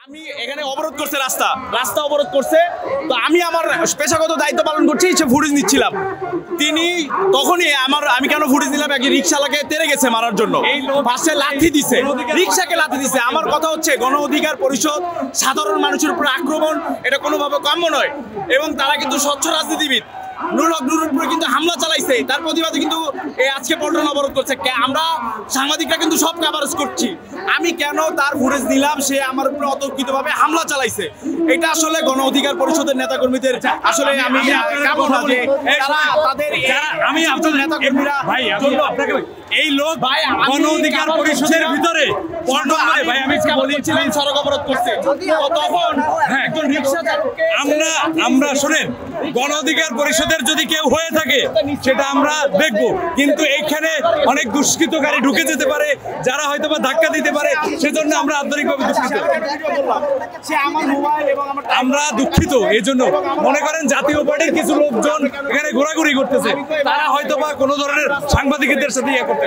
আমি এখানে অবরোধ করছে রাস্তা অবরোধ করছে। তো আমি আমার পেশাগত দায়িত্ব পালন করছি, সে ফুটেজ নিচ্ছিলাম। তিনি তখনই আমি কেন ফুটেজ নিলাম, একজন রিক্সাওয়ালাকে তেড়ে গেছে মারার জন্য, পাশে লাঠি দিছে, রিক্সাকে লাঠি দিছে। আমার কথা হচ্ছে গণ অধিকার পরিষদ সাধারণ মানুষের উপর আক্রমণ এটা কোনোভাবে কাম্য নয়। এবং তারা কিন্তু স্বচ্ছ রাজনীতিবিদ, নুরুল উপরে কিন্তু হামলা চালাইছে, তার প্রতিবাদে কিন্তু আজকে পল্টন অবরোধ করছে। আমরা সাংবাদিকরা কিন্তু সব কভারেজ করছি। আমি কেন তার ফুটেজ দিলাম, সে আমার উপরে অতর্কিতভাবে হামলা চালাইছে। এটা আসলে গণ অধিকার পরিষদের নেতাকর্মীদের আসলে আমি কামনা না যে তাদের আমি আপনার নেতাকর্মীরা ভাই আপনাকে এই লোক ভাই গণ অধিকার পরিষদের ভিতরে ভাই আমি বলেছিলাম সড়ক অবরোধ করছে, তখন একজন রিক্সা চালককে আমরা শুনেন, গণ অধিকার পরিষদের যদি কেউ হয়ে থাকে সেটা আমরা দেখব, কিন্তু এইখানে অনেক দুষ্কৃতকারী ঢুকে যেতে পারে, যারা হয়তো বা ধাক্কা দিতে পারে, সেজন্য আমরা আন্তরিকভাবে দুঃখিত। আমরা দুঃখিত এই জন্য। মনে করেন জাতীয় পার্টির কিছু লোকজন এখানে ঘোরাঘুরি করতেছে, তারা হয়তো বা কোনো ধরনের সাংবাদিকদের সাথে ইয়ে করতে পারে।